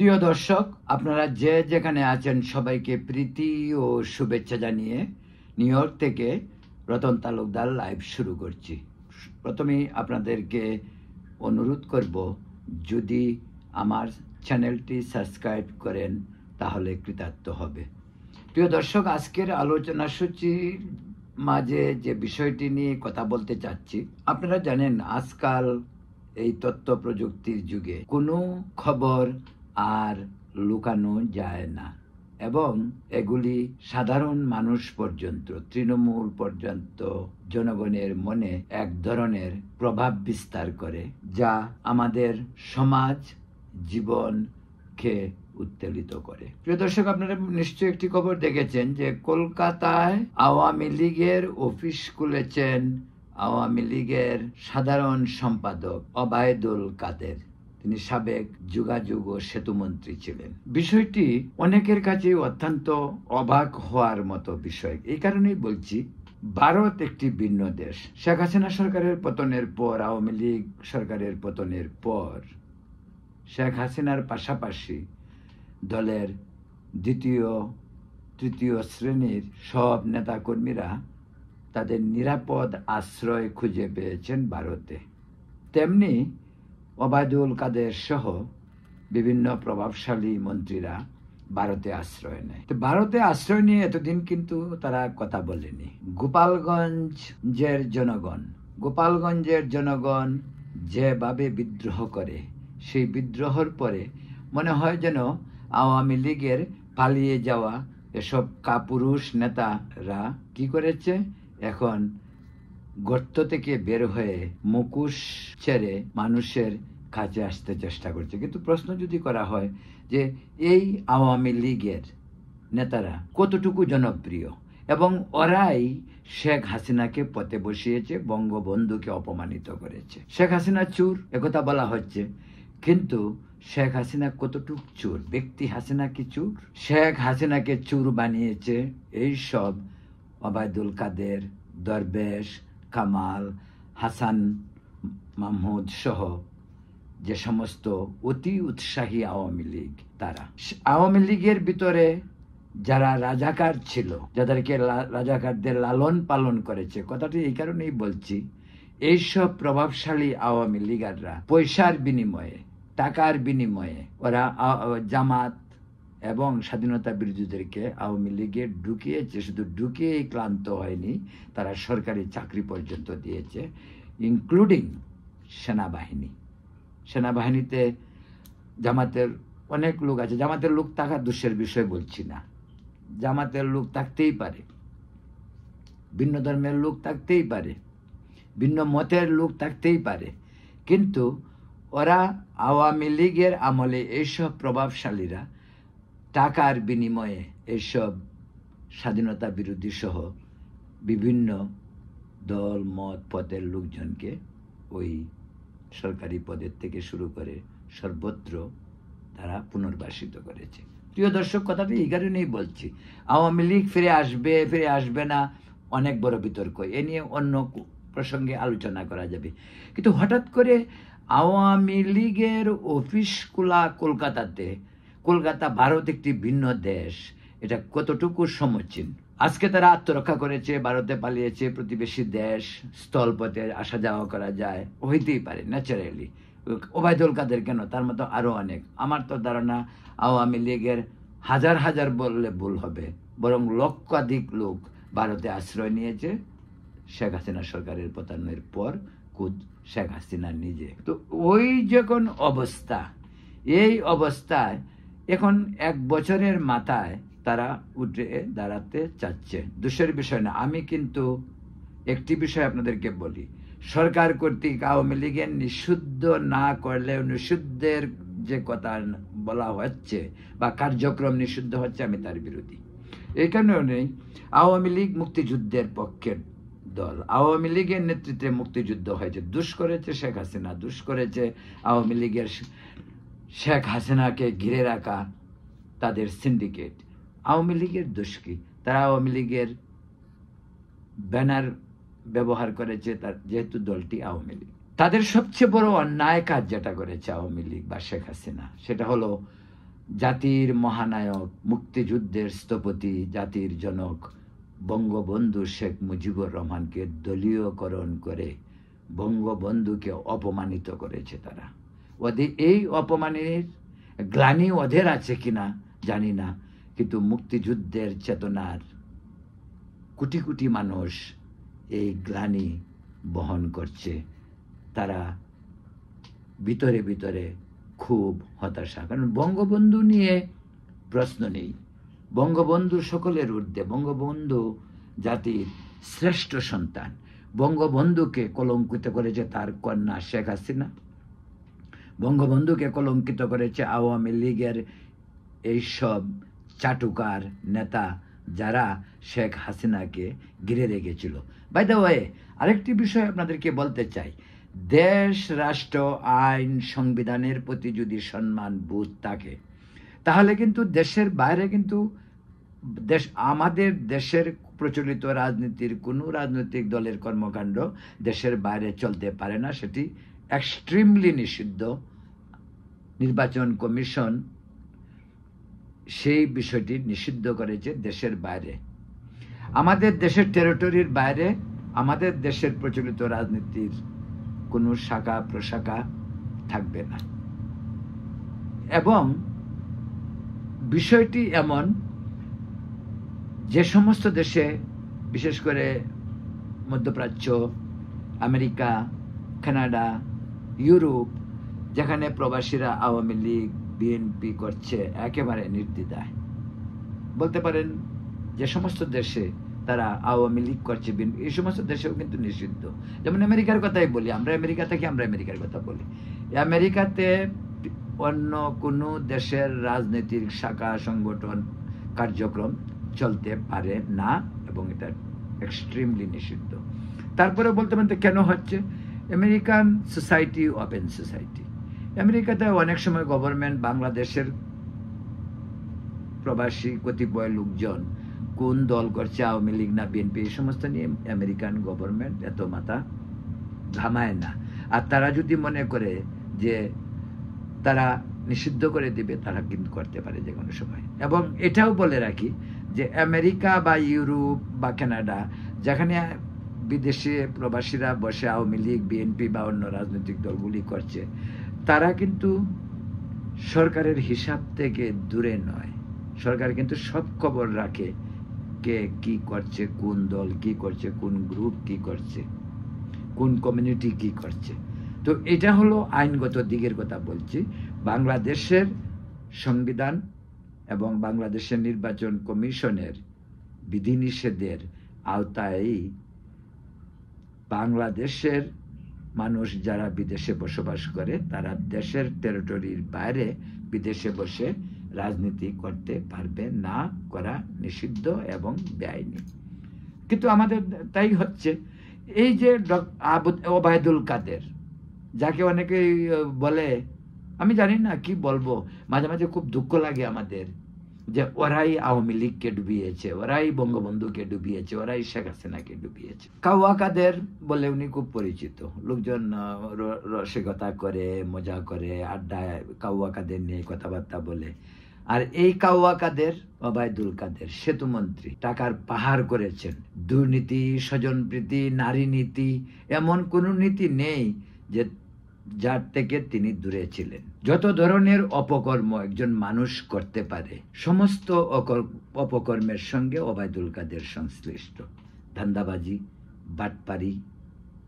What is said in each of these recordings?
প্রিয় দর্শক, আপনারা যে যেখানে আছেন সবাইকে প্রীতি ও শুভেচ্ছা জানিয়ে নিউ ইয়র্ক থেকে রতন তালুকদার লাইভ শুরু করছি। প্রথমেই আপনাদেরকে অনুরোধ করব, যদি আমার চ্যানেলটি সাবস্ক্রাইব করেন তাহলে কৃতার্থ হবে। প্রিয় দর্শক, আজকের আলোচনা সূচির মাঝে যে বিষয়টি নিয়ে কথা বলতে চাচ্ছি, আপনারা জানেন আজকাল এই তথ্য প্রযুক্তির যুগে কোনো খবর আর লুকানো যায় না, এবং এগুলি সাধারণ মানুষ পর্যন্ত, তৃণমূল পর্যন্ত জনগণের মনে এক ধরনের প্রভাব বিস্তার করে, যা আমাদের সমাজ জীবনকে উত্তেলিত করে। প্রিয় দর্শক, আপনারা নিশ্চয়ই একটি খবর দেখেছেন যে কলকাতায় আওয়ামী লীগের অফিস খুলেছেন আওয়ামী লীগের সাধারণ সম্পাদক ওবায়দুল কাদের। তিনি সাবেক যোগাযোগ ও সেতু মন্ত্রী ছিলেন। বিষয়টি অনেকের কাছে অত্যন্ত অবাক হওয়ার মতো বিষয়। এই কারণেই বলছি, ভারত একটি ভিন্ন দেশ। শেখ হাসিনা সরকারের পতনের পর, আওয়ামী লীগ সরকারের পতনের পর, শেখ হাসিনার পাশাপাশি দলের দ্বিতীয় তৃতীয় শ্রেণীর সব নেতাকর্মীরা তাদের নিরাপদ আশ্রয় খুঁজে পেয়েছেন ভারতে। তেমনি ওবায়দুল কাদের সহ বিভিন্ন প্রভাবশালী মন্ত্রীরা ভারতে আশ্রয় নেয়। তো ভারতে আশ্রয় নিয়ে এতদিন কিন্তু তারা কথা বলেনি। গোপালগঞ্জের জনগণ যেভাবে বিদ্রোহ করে, সেই বিদ্রোহের পরে মনে হয় যেন আওয়ামী লীগের পালিয়ে যাওয়া এসব কাপুরুষ নেতারা কি করেছে, এখন গর্ত থেকে বের হয়ে মুখোশ ছেড়ে মানুষের কাছে আসতে চেষ্টা করছে। কিন্তু প্রশ্ন যদি করা হয় যে এই আওয়ামী লীগের নেতারা কতটুকু জনপ্রিয়, এবং ওরাই শেখ হাসিনাকে পথে বসিয়েছে, বঙ্গবন্ধুকে অপমানিত করেছে। শেখ হাসিনা চোর একথা বলা হচ্ছে, কিন্তু শেখ হাসিনা কতটুকু চোর? ব্যক্তি হাসিনা কি চোর? শেখ হাসিনাকে চোর বানিয়েছে এই সব ওবায়দুল কাদের, দরবেশ, কামাল, হাসান মাহমুদ সহ যে সমস্ত অতি উৎসাহী আওয়ামী লীগ। তারা আওয়ামী লীগের ভিতরে যারা রাজাকার ছিল, যাদেরকে রাজাকারদের লালন পালন করেছে, কথাটি এই কারণেই বলছি, এইসব প্রভাবশালী আওয়ামী লীগাররা পয়সার বিনিময়ে, টাকার বিনিময়ে ওরা জামাত এবং স্বাধীনতা বিরোধীদেরকে আওয়ামী লীগে ঢুকিয়েছে। শুধু ঢুকিয়েই ক্লান্ত হয়নি, তারা সরকারি চাকরি পর্যন্ত দিয়েছে, ইনক্লুডিং সেনাবাহিনীতে জামাতের অনেক লোক আছে। জামাতের লোক থাকা দোষের বিষয় বলছি না, জামাতের লোক থাকতেই পারে, ভিন্ন ধর্মের লোক থাকতেই পারে, ভিন্ন মতের লোক থাকতেই পারে, কিন্তু ওরা আওয়ামী লীগের আমলে এইসব প্রভাবশালীরা টাকার বিনিময়ে এইসব স্বাধীনতা বিরোধী সহ বিভিন্ন দল মত পদের লোকজনকে ওই সরকারি পদের থেকে শুরু করে সর্বত্র তারা পুনর্বাসিত করেছে। প্রিয় দর্শক, কথাটি এই কারণেই বলছি, আওয়ামী লীগ ফিরে আসবে না অনেক বড় বিতর্ক, এ নিয়ে অন্য প্রসঙ্গে আলোচনা করা যাবে। কিন্তু হঠাৎ করে আওয়ামী লীগের অফিস খোলা কলকাতাতে, কলকাতা ভারত একটি ভিন্ন দেশ, এটা কতটুকু সমীচীন? আজকে তারা আত্মরক্ষা করেছে, ভারতে পালিয়েছে, প্রতিবেশী দেশ, স্থলপথে আসা যাওয়া করা যায়, হইতেই পারে ন্যাচারালি। ওবায়দুল কাদের কেন, তার মতো আরো অনেক। আমার তো ধারণা আওয়ামী লীগের হাজার হাজার বললে ভুল হবে, বরং লক্ষাধিক লোক ভারতে আশ্রয় নিয়েছে শেখ হাসিনা সরকারের পতনের পর, খুদ শেখ হাসিনা নিজে। তো ওই যখন অবস্থা, এই অবস্থায় এখন 1 বছরের মাথায় তারা উঠে দাঁড়াতে চাচ্ছে। দোষের বিষয় না। আমি কিন্তু একটি বিষয় আপনাদেরকে বলি, সরকার কর্তৃক আওয়ামী লীগের নিষিদ্ধ না করলেও নিষিদ্ধের যে কথা বলা হচ্ছে বা কার্যক্রম নিষিদ্ধ হচ্ছে, আমি তার বিরোধী। এই কারণে আওয়ামী লীগ মুক্তিযুদ্ধের পক্ষের দল। আওয়ামী লীগের নেতৃত্বে মুক্তিযুদ্ধ হয়েছে। দুষ করেছে শেখ হাসিনা, দুষ করেছে আওয়ামী লীগের শেখ হাসিনাকে ঘিরে রাখা তাদের সিন্ডিকেট। আওয়ামী লীগের দোষ কি? তারা আওয়ামী লীগের ব্যানার ব্যবহার করেছে, তার যেহেতু দলটি আওয়ামী লীগ। তাদের সবচেয়ে বড় অন্যায় কাজ যেটা করেছে আওয়ামী লীগ বা শেখ হাসিনা, সেটা হলো জাতির মহানায়ক, মুক্তিযুদ্ধের স্থপতি, জাতির জনক বঙ্গবন্ধু শেখ মুজিবুর রহমানকে দলীয়করণ করে বঙ্গবন্ধুকে অপমানিত করেছে তারা। এই অপমানের গ্লানি ওদের আছে কিনা জানি না, কিন্তু মুক্তিযুদ্ধের চেতনার কোটি কোটি মানুষ এই গ্লানি বহন করছে। তারা ভিতরে ভিতরে খুব হতাশা, কারণ বঙ্গবন্ধু নিয়ে প্রশ্ন নেই। বঙ্গবন্ধু সকলের ঊর্ধ্বে, বঙ্গবন্ধু জাতির শ্রেষ্ঠ সন্তান। বঙ্গবন্ধুকে কলঙ্কিত করেছে তার কন্যা শেখ হাসিনা, বঙ্গবন্ধুকে কলঙ্কিত করেছে আওয়ামী লীগের এইসব চাটুকার নেতা যারা শেখ হাসিনাকে ঘিরে রেখেছিল। বাই দ্য ওয়ে, আরেকটি বিষয় আপনাদেরকে বলতে চাই, দেশ, রাষ্ট্র, আইন, সংবিধানের প্রতি যদি সম্মান বোধ থাকে, তাহলে কিন্তু দেশের বাইরে কিন্তু আমাদের দেশের প্রচলিত রাজনীতির কোনো রাজনৈতিক দলের কর্মকাণ্ড দেশের বাইরে চলতে পারে না, সেটি এক্সট্রিমলি নিষিদ্ধ। নির্বাচন কমিশন সেই বিষয়টি নিষিদ্ধ করেছে দেশের বাইরে। আমাদের দেশের টেরিটরির বাইরে আমাদের দেশের প্রচলিত রাজনীতির কোনো শাখা প্রশাখা থাকবে না। এবং বিষয়টি এমন, যে সমস্ত দেশে, বিশেষ করে মধ্যপ্রাচ্য, আমেরিকা, কানাডা, ইউরোপ, যেখানে প্রবাসীরা আওয়ামী লীগ, বিএনপি করছে একেবারে নির্দ্বিধায়, বলতে পারেন যে সমস্ত দেশে তারা আওয়ামী লীগ করছে, এই সমস্ত দেশেও কিন্তু নিষিদ্ধ। যেমন আমেরিকার কথাই বলি, আমরা আমেরিকা থেকে আমরা আমেরিকার কথা বলি। আমেরিকাতে অন্য কোনো দেশের রাজনীতির শাখা, সংগঠন, কার্যক্রম চলতে পারে না, এবং এটা এক্সট্রিমলি নিষিদ্ধ। তারপরে বলতে পারেন কেন হচ্ছে, আমেরিকান সোসাইটি ওপেন সোসাইটি। আমেরিকাতে অনেক সময় গভর্নমেন্ট বাংলাদেশের প্রবাসী কতিপয় লোকজন কোন দল করছে, আওয়ামী লীগ না বিএনপি, এই সমস্ত নিয়ে আমেরিকান গভর্নমেন্ট এত মাথা ঘামায় না। আর তারা যদি মনে করে যে তারা নিষিদ্ধ করে দিবে, তারা কিন্তু করতে পারে যে কোনো সময়। এবং এটাও বলে রাখি যে আমেরিকা বা ইউরোপ বা কানাডা, যেখানে বিদেশে প্রবাসীরা বসে আওয়ামী লীগ, বিএনপি বা অন্য রাজনৈতিক দলগুলি করছে, তারা কিন্তু সরকারের হিসাব থেকে দূরে নয়। সরকার কিন্তু সব খবর রাখে, কে কি করছে, কোন দল কি করছে, কোন গ্রুপ কি করছে, কোন কমিউনিটি কি করছে। তো এটা হলো আইনগত দিকের কথা বলছি। বাংলাদেশের সংবিধান এবং বাংলাদেশের নির্বাচন কমিশনের বিধিনিষেধের আওতায় বাংলাদেশের মানুষ যারা বিদেশে বসবাস করে, তারা দেশের টেরিটরির বাইরে বিদেশে বসে রাজনীতি করতে পারবে না, করা নিষিদ্ধ এবং বেআইনি। কিন্তু আমাদের তাই হচ্ছে। এই যে ওবায়দুল কাদের, যাকে অনেকেই বলে, আমি জানি না কি বলবো, মাঝে মাঝে খুব দুঃখ লাগে আমাদের যে ওরাই আওয়ামী লীগকে ডুবিয়েছে, ওরাই বঙ্গবন্ধুকে ডুবিয়েছে, ওরাই শেখ হাসিনাকে ডুবিয়েছে। কাওয়া কাদের বলে উনি খুব পরিচিত, লোকজন রসিকতা করে, মজা করে, আড্ডায় কাওয়া কাদের নিয়ে কথাবার্তা বলে। আর এই কাওয়া কাদের, ওবায়দুল কাদের সেতুমন্ত্রী, টাকার পাহাড় করেছেন। দুর্নীতি, স্বজনপ্রীতি, নারী নীতি, এমন কোনো নীতি নেই যে যার থেকে তিনি দূরে ছিলেন। যত ধরনের অপকর্ম একজন মানুষ করতে পারে, সমস্ত অপকর্মের সঙ্গে ওবায়দুল কাদের সংশ্লিষ্ট। ধান্দাবাজি, বাটপারি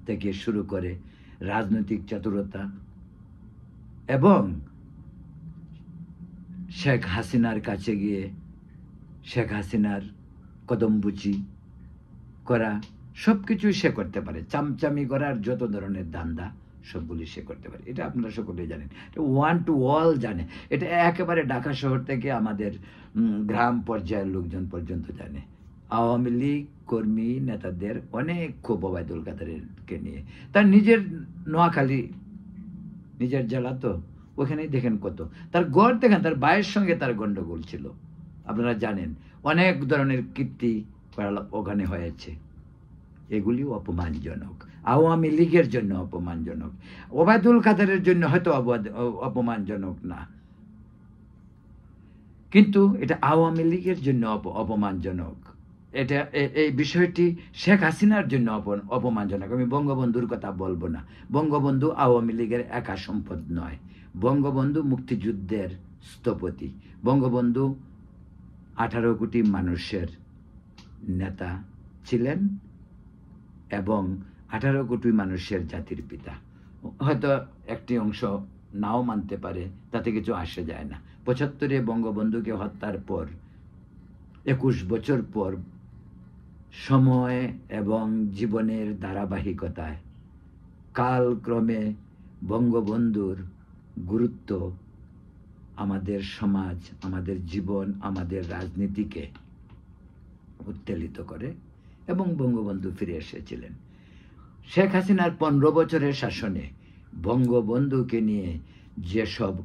থেকে শুরু করে রাজনৈতিক চতুরতা, এবং শেখ হাসিনার কাছে গিয়ে শেখ হাসিনার কদমবুচি করা, সবকিছুই সে করতে পারে। চামচামি করার যত ধরনের ধান্দা সবগুলি সে করতে পারে। এটা আপনারা সকলেই জানেন, ওয়ান টু অল জানে। এটা একেবারে ঢাকা শহর থেকে আমাদের গ্রাম পর্যায়ের লোকজন পর্যন্ত জানে। আওয়ামী লীগ কর্মী নেতাদের অনেক ক্ষোভ ওবায়দুল কাদেরকে নিয়ে। তার নিজের নোয়াখালী, নিজের জেলা, তো ওখানেই দেখেন কত, তার গড় দেখেন, তার ভাইয়ের সঙ্গে তার গন্ডগোল ছিল, আপনারা জানেন। অনেক ধরনের কীর্তি ওখানে হয়েছে। এগুলিও অপমানজনক, আওয়ামী লীগের জন্য অপমানজনক, ওবায়দুল কাদেরের জন্য হয়তো অপমানজনক না। কিন্তু এটা আওয়ামী লীগের জন্য অপমানজনক। এটা এই বিষয়টি শেখ হাসিনার জন্য অপমানজনক। আমি বঙ্গবন্ধুর কথা বলবো না। বঙ্গবন্ধু আওয়ামী লীগের একা সম্পদ নয়। বঙ্গবন্ধু মুক্তিযুদ্ধের স্থপতি। বঙ্গবন্ধু 18 কোটি মানুষের নেতা ছিলেন এবং 18 কোটি মানুষের জাতির পিতা। হয়তো একটি অংশ নাও মানতে পারে, তাতে কিছু আসে যায় না। 75-এ বঙ্গবন্ধুকে হত্যার পর 21 বছর পর সময় এবং জীবনের ধারাবাহিকতায় কালক্রমে বঙ্গবন্ধুর গুরুত্ব আমাদের সমাজ, আমাদের জীবন, আমাদের রাজনীতিকে উত্তেলিত করে এবং বঙ্গবন্ধু ফিরে এসেছিলেন। শেখ হাসিনার 15 বছরের শাসনে বঙ্গবন্ধুকে নিয়ে যেসব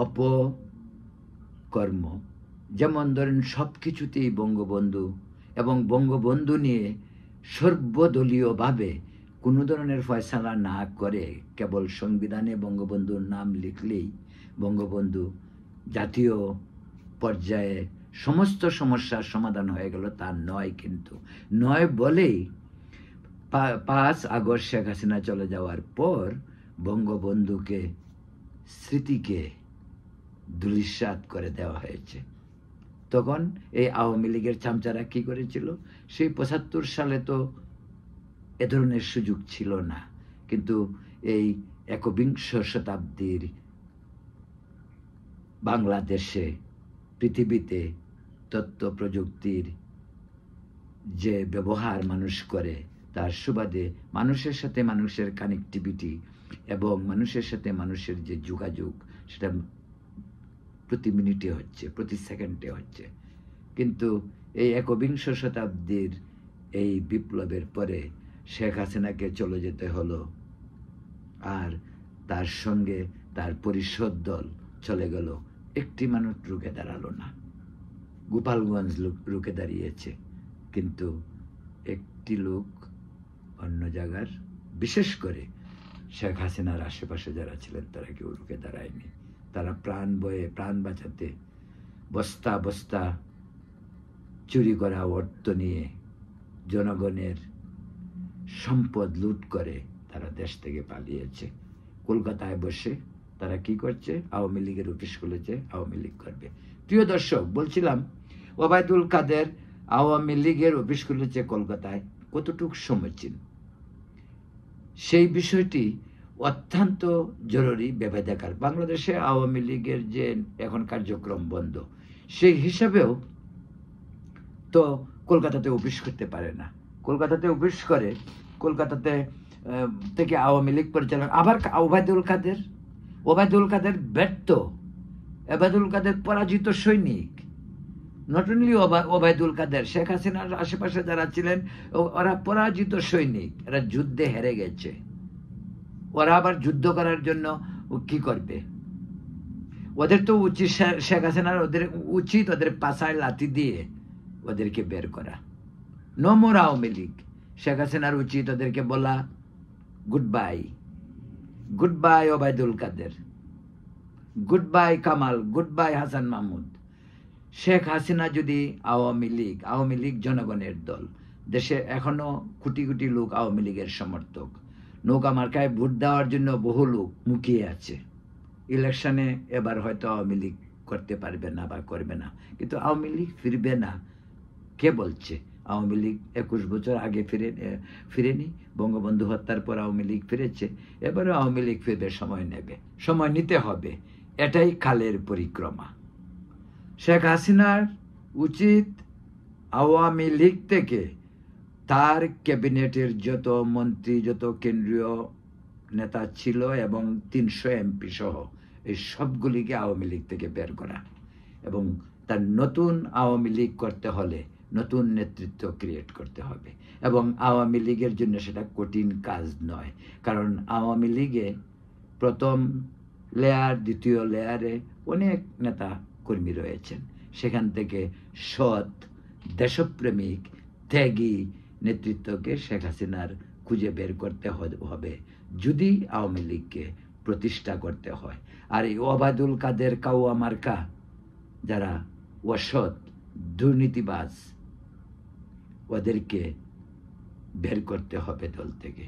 অপকর্ম, যেমন ধরেন সব কিছুতেই বঙ্গবন্ধু এবং বঙ্গবন্ধু নিয়ে সর্বদলীয়ভাবে কোনো ধরনের ফয়সালা না করে কেবল সংবিধানে বঙ্গবন্ধুর নাম লিখলেই বঙ্গবন্ধু জাতীয় পর্যায়ে সমস্ত সমস্যার সমাধান হয়ে গেল, তা নয়। কিন্তু নয় বলেই 5 আগস্ট শেখ হাসিনা চলে যাওয়ার পর বঙ্গবন্ধুকে স্মৃতিকে ধূলিসাৎ করে দেওয়া হয়েছে। তখন এই আওয়ামী লীগের চামচারা কি করেছিল? সেই 75 সালে তো এ ধরনের সুযোগ ছিল না, কিন্তু এই 21 শতাব্দীর বাংলাদেশে, পৃথিবীতে তথ্য প্রযুক্তির যে ব্যবহার মানুষ করে, তার সুবাদে মানুষের সাথে মানুষের কানেক্টিভিটি এবং মানুষের সাথে মানুষের যে যোগাযোগ, সেটা প্রতি মিনিটে হচ্ছে, প্রতি সেকেন্ডে হচ্ছে। কিন্তু এই 21 শতাব্দীর এই বিপ্লবের পরে শেখ হাসিনাকে চলে যেতে হলো, আর তার সঙ্গে তার পরিষদ দল চলে গেল। একটি মানুষ রুখে দাঁড়ালো না। গোপালগঞ্জ রুখে দাঁড়িয়েছে, কিন্তু একটি লোক অন্য জায়গার, বিশেষ করে শেখ হাসিনার আশেপাশে যারা ছিলেন, তারা কেউ রুখে দাঁড়ায়নি। তারা প্রাণ বয়ে, প্রাণ বাঁচাতে বস্তা বস্তা চুরি করা অর্থ নিয়ে জনগণের সম্পদ লুট করে তারা দেশ থেকে পালিয়েছে। কলকাতায় বসে তারা কি করছে? আওয়ামী লীগের অফিস খুলেছে, আওয়ামী লীগ করবে। প্রিয় দর্শক, বলছিলাম ওবায়দুল কাদের আওয়ামী লীগের অফিস খুলেছে কলকাতায়, কতটুকু সমীচীন সেই বিষয়টি অত্যন্ত জরুরি ভেবে দেখার। বাংলাদেশে আওয়ামী লীগের যে এখন কার্যক্রম বন্ধ, সেই হিসাবেও তো কলকাতাতে অফিস করতে পারে না। কলকাতাতে অফিস করে, কলকাতাতে থেকে আওয়ামী লীগ পরিচালনা। আবার ওবায়দুল কাদের ব্যর্থ, ওবায়দুল কাদের পরাজিত সৈনিক। নট অনলি ওবায়দুল কাদের, শেখ হাসিনার আশেপাশে যারা ছিলেন ওরা পরাজিত সৈনিক, এরা যুদ্ধে হেরে গেছে। ওরা আবার যুদ্ধ করার জন্য কি করবে? ওদের তো উচিত, শেখ হাসিনার ওদের উচিত ওদের পাছায় লাথি দিয়ে ওদেরকে বের করা। No more Awami League. শেখ হাসিনার উচিত ওদেরকে বলা goodbye, goodbye Obaidul Quader, goodbye Kamal, goodbye Hasan Mahmud. Sheikh Hasina যদি আওয়ামী লীগ জনগণের দল। দেশে এখনো কোটি কোটি লোক আওয়ামী লীগের সমর্থক। নৌকা মার্কায় ভোট দেওয়ার জন্য বহু লোক মুখিয়ে আছে। ইলেকশনে এবার হয়তো আওয়ামী লীগ করতে পারবে না বা করবে না, কিন্তু আওয়ামী লীগ ফিরবে না কে বলছে? আওয়ামী লীগ 21 বছর আগে ফিরেনি। বঙ্গবন্ধু হত্যার পর আওয়ামী লীগ ফিরেছে, এবারে আওয়ামী লীগ ফিরবে, সময় নেবে, সময় নিতে হবে। এটাই কালের পরিক্রমা। শেখ হাসিনার উচিত আওয়ামী লীগ থেকে তার ক্যাবিনেটের যত মন্ত্রী, যত কেন্দ্রীয় নেতা ছিল এবং 300 এমপি সহ এই সবগুলিকে আওয়ামী লীগ থেকে বের করা, এবং তার নতুন আওয়ামী লীগ করতে হলে নতুন নেতৃত্ব ক্রিয়েট করতে হবে। এবং আওয়ামী লীগের জন্য সেটা কঠিন কাজ নয়, কারণ আওয়ামী লীগে প্রথম লেয়ার, দ্বিতীয় লেয়ারে অনেক নেতা কর্মী রয়েছেন। সেখান থেকে সৎ, দেশপ্রেমিক, ত্যাগী নেতৃত্বকে শেখ হাসিনার খুঁজে বের করতে হবে যদি আওয়ামী লীগকে প্রতিষ্ঠা করতে হয়। আর এই ওবায়দুল কাদের কাউয়া মার্কা যারা অসৎ, দুর্নীতিবাজ, ওদেরকে বের করতে হবে দল থেকে।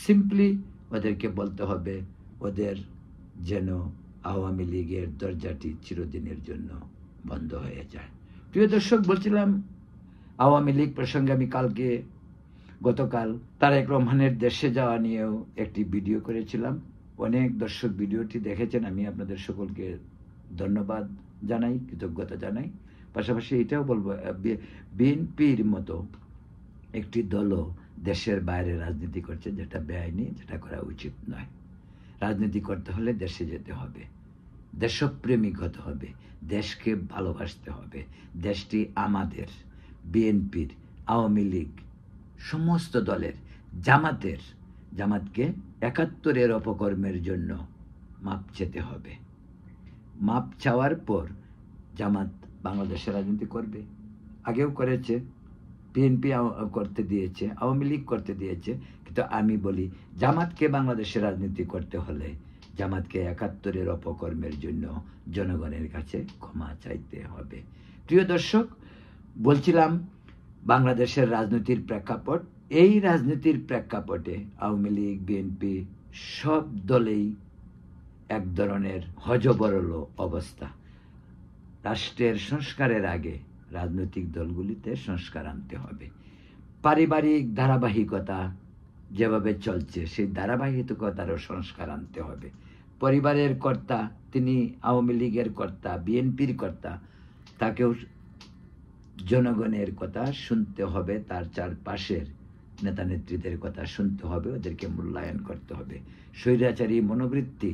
সিম্পলি ওদেরকে বলতে হবে ওদের যেন আওয়ামী লীগের দরজাটি চিরদিনের জন্য বন্ধ হয়ে যায়। প্রিয় দর্শক, বলছিলাম আওয়ামী লীগ প্রসঙ্গে আমি গতকাল তারেক রহমানের দেশে যাওয়া নিয়েও একটি ভিডিও করেছিলাম। অনেক দর্শক ভিডিওটি দেখেছেন, আমি আপনাদের সকলকে ধন্যবাদ জানাই, কৃতজ্ঞতা জানাই। পাশাপাশি এটাও বলবো, বিএনপির মতো একটি দলও দেশের বাইরে রাজনীতি করছে, যেটা বেআইনি, যেটা করা উচিত নয়। রাজনীতি করতে হলে দেশে যেতে হবে, দেশপ্রেমিক হতে হবে, দেশকে ভালোবাসতে হবে। দেশটি আমাদের, বিএনপির, আওয়ামী লীগ, সমস্ত দলের, জামাতকে ৭১-এর অপকর্মের জন্য মাপ চেতে হবে। মাপ চাওয়ার পর জামাত বাংলাদেশে রাজনীতি করবে। আগেও করেছে, বিএনপি করতে দিয়েছে, আওয়ামী লীগ করতে দিয়েছে। কিন্তু আমি বলি, জামাতকে বাংলাদেশে রাজনীতি করতে হলে জামাতকে ৭১-এর অপকর্মের জন্য জনগণের কাছে ক্ষমা চাইতে হবে। প্রিয় দর্শক, বলছিলাম বাংলাদেশের রাজনীতির প্রেক্ষাপট। এই রাজনীতির প্রেক্ষাপটে আওয়ামী লীগ, বিএনপি সব দলেই এক ধরনের হযবরল অবস্থা। রাষ্ট্রের সংস্কারের আগে রাজনৈতিক দলগুলিতে সংস্কার আনতে হবে। পারিবারিক ধারাবাহিকতা যেভাবে চলছে, সেই ধারাবাহিকতারও সংস্কার আনতে হবে। পরিবারের কর্তা, তিনি আওয়ামী লীগের কর্তা, বিএনপির কর্তা, তাকেও জনগণের কথা শুনতে হবে, তার চারপাশের নেতা নেত্রীদের কথা শুনতে হবে, ওদেরকে মূল্যায়ন করতে হবে। স্বৈরাচারী মনোবৃত্তি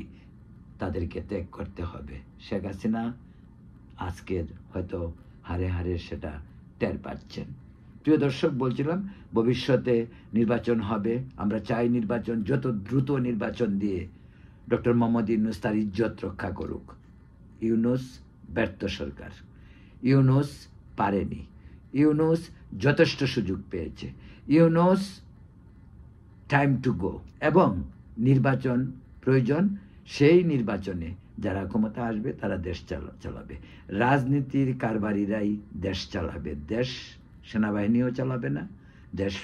তাদেরকে ত্যাগ করতে হবে। শেখ হাসিনা আজকের হয়তো হারে হারে সেটা টের পাচ্ছেন। প্রিয় দর্শক, বলছিলাম ভবিষ্যতে নির্বাচন হবে। আমরা চাই নির্বাচন, যত দ্রুত নির্বাচন দিয়ে ডক্টর মোহাম্মদ ইউনূস তার ইজ্জত রক্ষা করুক। ইউনূস ব্যর্থ সরকার, ইউনূস পারেনি, ইউনূস যথেষ্ট সুযোগ পেয়েছে, ইউনূস টাইম টু গো। এবং নির্বাচন প্রয়োজন, সেই নির্বাচনে যারা ক্ষমতা আসবে তারা দেশ চালাবে। রাজনীতির কারবারিরাই দেশ চালাবে। দেশ সেনাবাহিনীও চালাবে না, দেশ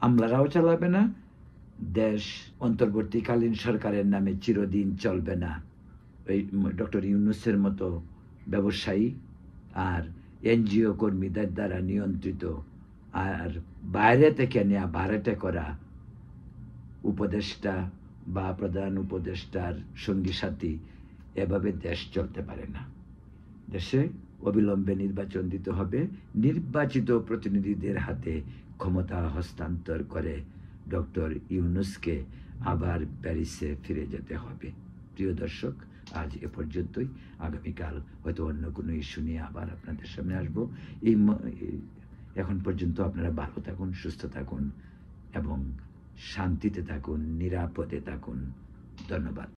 আমলারাও চালাবে না, দেশ অন্তর্বর্তীকালীন সরকারের নামে চিরদিন চলবে না। ওই ডক্টর ইউনূসের মতো ব্যবসায়ী আর এনজিও কর্মীদের দ্বারা নিয়ন্ত্রিত আর বাইরে থেকে নেওয়া ভাড়াটে করা উপদেষ্টা বা প্রধান উপদেষ্টার সঙ্গী সাথী, এভাবে দেশ চলতে পারে না। দেশে অবিলম্বে নির্বাচন দিতে হবে। নির্বাচিত প্রতিনিধিদের হাতে ক্ষমতা হস্তান্তর করে ডক্টর ইউনূসকে আবার প্যারিসে ফিরে যেতে হবে। প্রিয় দর্শক, আজ এ পর্যন্তই। আগামীকাল হয়তো অন্য কোনো ইস্যু নিয়ে আবার আপনাদের সামনে আসবো। এখন পর্যন্ত আপনারা ভালো থাকুন, সুস্থ থাকুন এবং শান্তিতে থাকুন, নিরাপদে থাকুন। ধন্যবাদ।